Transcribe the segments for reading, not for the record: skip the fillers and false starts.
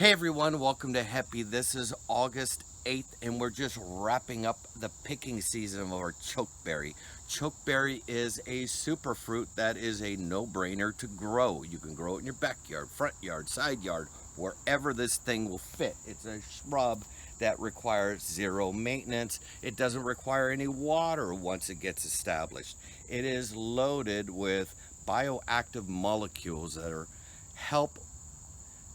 Hey everyone, welcome to HEPPY. This is August 8th and we're just wrapping up the picking season of our chokeberry. Chokeberry is a superfruit that is a no-brainer to grow. You can grow it in your backyard, front yard, side yard, wherever this thing will fit. It's a shrub that requires zero maintenance. It doesn't require any water once it gets established. It is loaded with bioactive molecules that help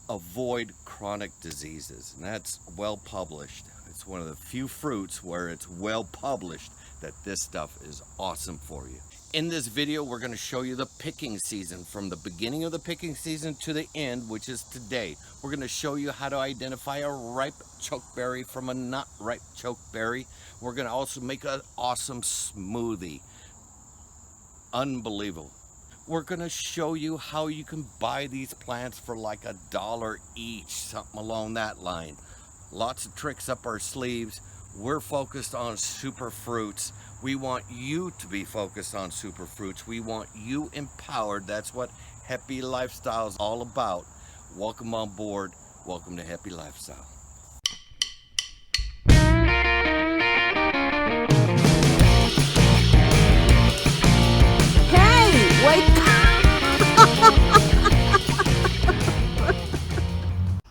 avoid chronic diseases, and that's well published. It's one of the few fruits where it's well published that this stuff is awesome for you. In this video, we're going to show you the picking season from the beginning of the picking season to the end, which is today. We're going to show you how to identify a ripe chokeberry from a not ripe chokeberry. We're going to also make an awesome smoothie. Unbelievable. We're going to show you how you can buy these plants for like $1 each, something along that line. Lots of tricks up our sleeves. We're focused on superfruits. We want you to be focused on superfruits. We want you empowered. That's what HEPPY Lifestyle is all about. Welcome on board. Welcome to HEPPY Lifestyle.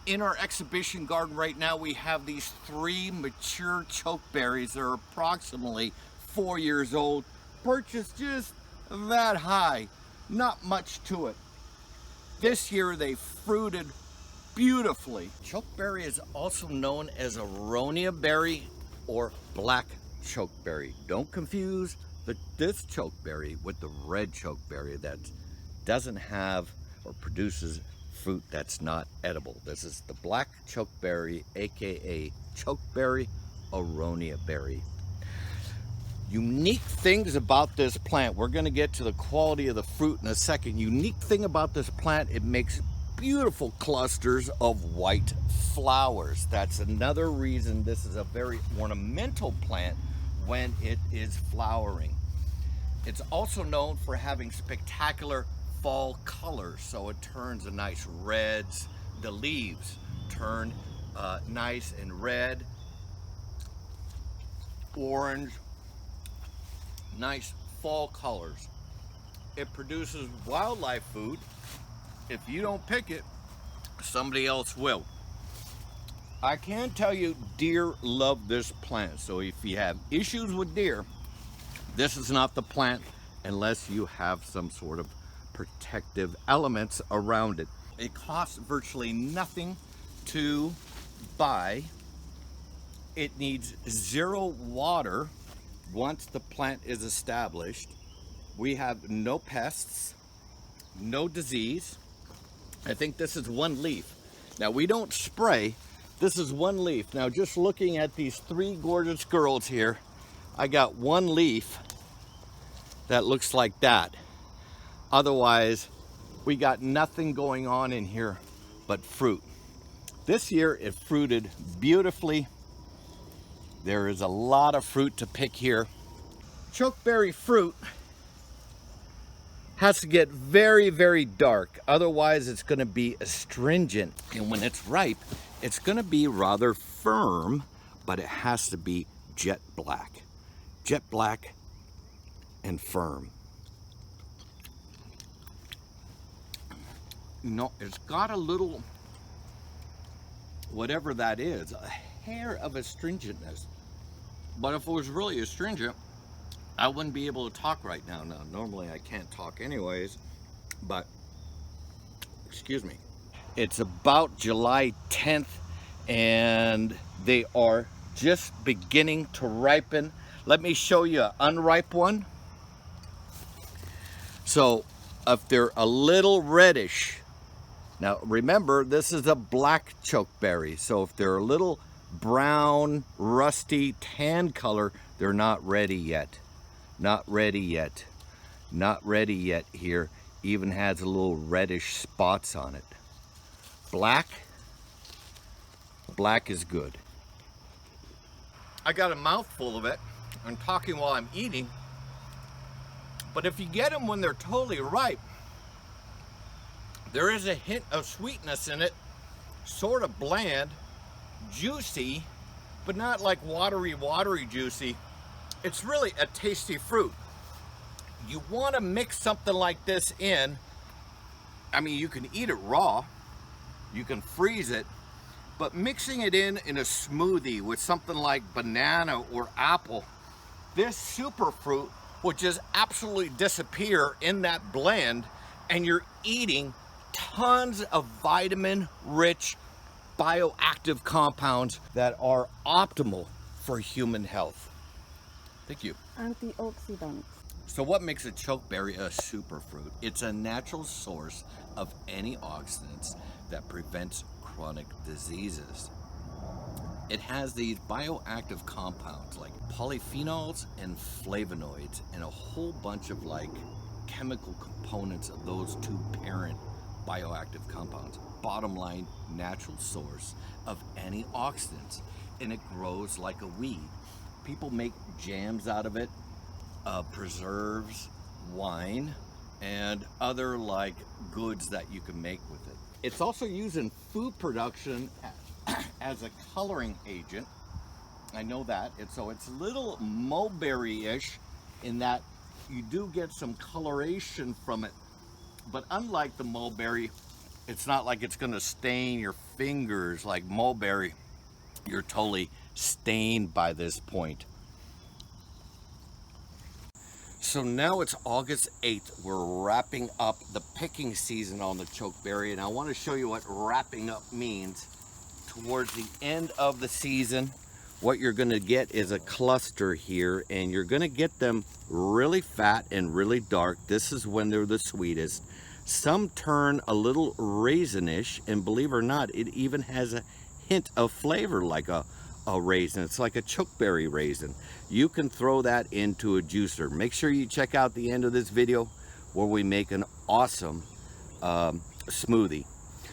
In our exhibition garden right now, we have these 3 mature chokeberries. They're approximately 4 years old, purchased just that high, not much to it. This year they fruited beautifully. Chokeberry is also known as Aronia berry or black chokeberry. Don't confuse this chokeberry with the red chokeberry that doesn't have or produces fruit that's not edible. This is the black chokeberry, aka Chokeberry Aronia berry. Unique things about this plant, we're going to get to the quality of the fruit in a second. Unique thing about this plant, it makes beautiful clusters of white flowers. That's another reason this is a very ornamental plant when it is flowering. It's also known for having spectacular fall colors, so it turns a nice reds. The leaves turn nice and red, orange, nice fall colors. It produces wildlife food. If you don't pick it, somebody else will. I can tell you deer love this plant, so if you have issues with deer, this is not the plant unless you have some sort of protective elements around it. It costs virtually nothing to buy. It needs zero water once the plant is established. We have no pests, no disease. I think this is one leaf. Now we don't spray, this is one leaf. Now just looking at these 3 gorgeous girls here, I got one leaf that looks like that. Otherwise, we got nothing going on in here but fruit. This year it fruited beautifully. There is a lot of fruit to pick here. Chokeberry fruit has to get very, very dark. Otherwise, it's going to be astringent. And when it's ripe, it's going to be rather firm, but it has to be jet black. Jet black and firm. You know, it's got a little, whatever that is, a hair of astringentness. But if it was really astringent, I wouldn't be able to talk right now. Now, normally I can't talk anyways, but, excuse me. It's about July 10th, and they are just beginning to ripen. Let me show you an unripe one. So, if they're a little reddish, now remember, this is a black chokeberry, so if they're a little brown, rusty, tan color, they're not ready yet. Not ready yet. Not ready yet here. Even has a little reddish spots on it. Black is good. I got a mouthful of it. I'm talking while I'm eating. But if you get them when they're totally ripe, there is a hint of sweetness in it, sort of bland, juicy, but not like watery juicy. It's really a tasty fruit. You want to mix something like this in. I mean, you can eat it raw, you can freeze it, but mixing it in a smoothie with something like banana or apple, this superfruit will just absolutely disappear in that blend, and you're eating tons of vitamin-rich bioactive compounds that are optimal for human health. Thank you. Antioxidants. So what makes a chokeberry a superfruit? It's a natural source of antioxidants that prevents chronic diseases. It has these bioactive compounds like polyphenols and flavonoids and a whole bunch of like chemical components of those two parent bioactive compounds. Bottom line, natural source of antioxidants, and it grows like a weed. People make jams out of it, preserves, wine, and other like goods that you can make with it. It's also used in food production as a coloring agent. I know that. It's a little mulberry-ish in that you do get some coloration from it, but unlike the mulberry, it's not like it's gonna stain your fingers like mulberry. You're totally stained by this point. So now it's August 8th. We're wrapping up the picking season on the chokeberry, and I want to show you what wrapping up means. Towards the end of the season, what you're going to get is a cluster here, and you're going to get them really fat and really dark. This is when they're the sweetest. Some turn a little raisinish, and believe it or not, it even has a hint of flavor like a raisin. It's like a chokeberry raisin. You can throw that into a juicer. Make sure you check out the end of this video where we make an awesome smoothie.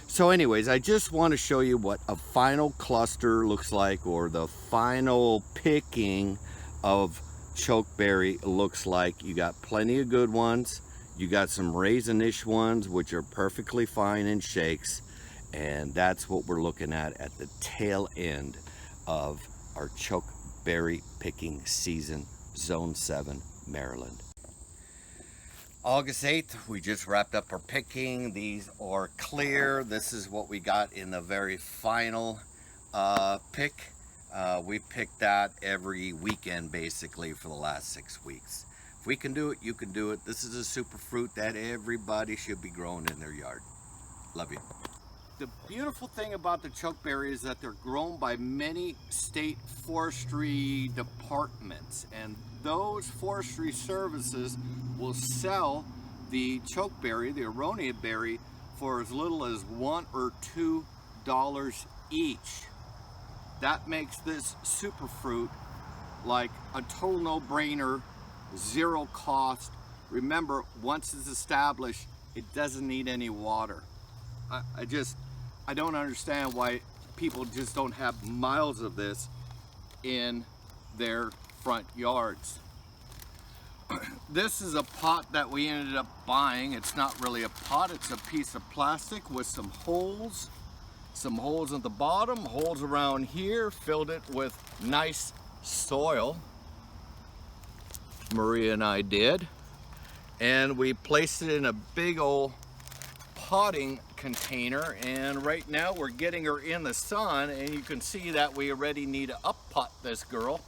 So anyways, I just want to show you what a final cluster looks like, or the final picking of chokeberry looks like. You got plenty of good ones. You got some raisinish ones, which are perfectly fine in shakes. And that's what we're looking at the tail end of our chokeberry picking season, Zone 7, Maryland. August 8th, we just wrapped up our picking. These are clear. This is what we got in the very final pick. We picked that every weekend basically for the last 6 weeks. If we can do it, you can do it. This is a super fruit that everybody should be growing in their yard. Love you. The beautiful thing about the chokeberry is that they're grown by many state forestry departments, and those forestry services will sell the chokeberry, the Aronia berry, for as little as $1 or $2 each. That makes this superfruit like a total no-brainer, zero cost. Remember, once it's established, it doesn't need any water. I don't understand why people just don't have miles of this in their front yards. This is a pot that we ended up buying. It's not really a pot, it's a piece of plastic with some holes at the bottom, holes around here. Filled it with nice soil. Maria and I did. And we placed it in a big old potting container, and right now we're getting her in the sun, and you can see that we already need to up pot this girl.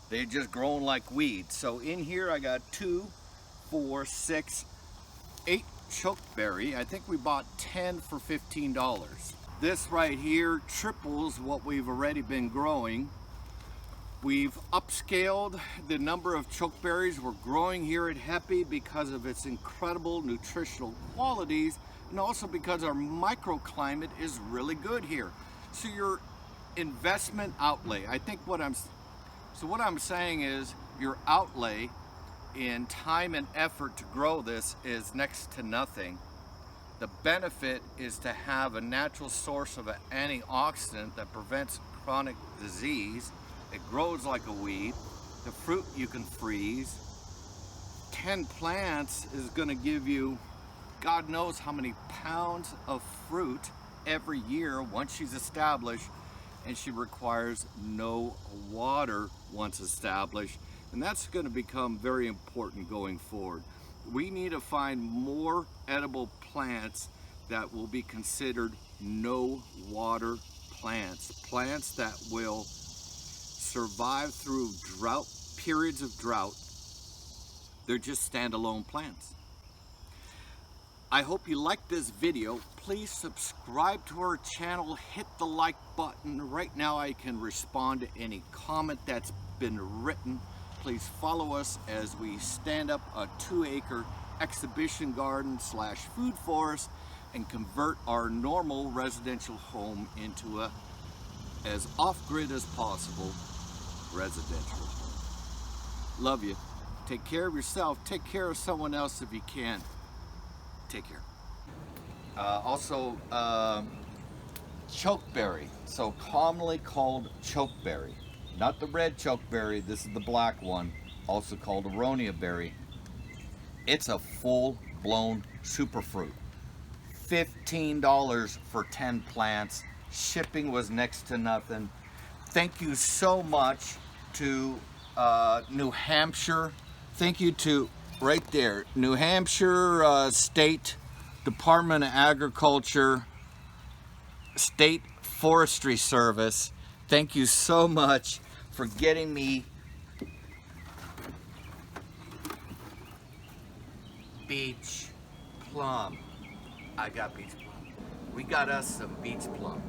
They've just grown like weeds. So in here I got 2, 4, 6, 8 chokeberry. I think we bought 10 for $15. This right here triples what we've already been growing. We've upscaled the number of chokeberries we're growing here at HEPPY because of its incredible nutritional qualities, and also because our microclimate is really good here. So your investment outlay, I think what I'm saying is your outlay in time and effort to grow this is next to nothing. The benefit is to have a natural source of an antioxidant that prevents chronic disease. It grows like a weed. The fruit you can freeze. 10 plants is gonna give you God knows how many pounds of fruit every year once she's established, and she requires no water once established. And that's going to become very important going forward. We need to find more edible plants that will be considered no water plants. Plants that will survive through drought, periods of drought. They're just standalone plants. I hope you liked this video. Please subscribe to our channel, hit the like button. Right now I can respond to any comment that's been written. Please follow us as we stand up a 2-acre exhibition garden / food forest and convert our normal residential home into a as off-grid as possible residential home. Love you. Take care of yourself. Take care of someone else if you can. Take care. Also, chokeberry, so commonly called chokeberry. Not the red chokeberry, this is the black one, also called Aronia berry. It's a full-blown superfruit. $15 for 10 plants. Shipping was next to nothing. Thank you so much to New Hampshire. Thank you to, right there, New Hampshire State Department of Agriculture, State Forestry Service. Thank you so much for getting me beach plum. I got beach plum. We got us some beach plum.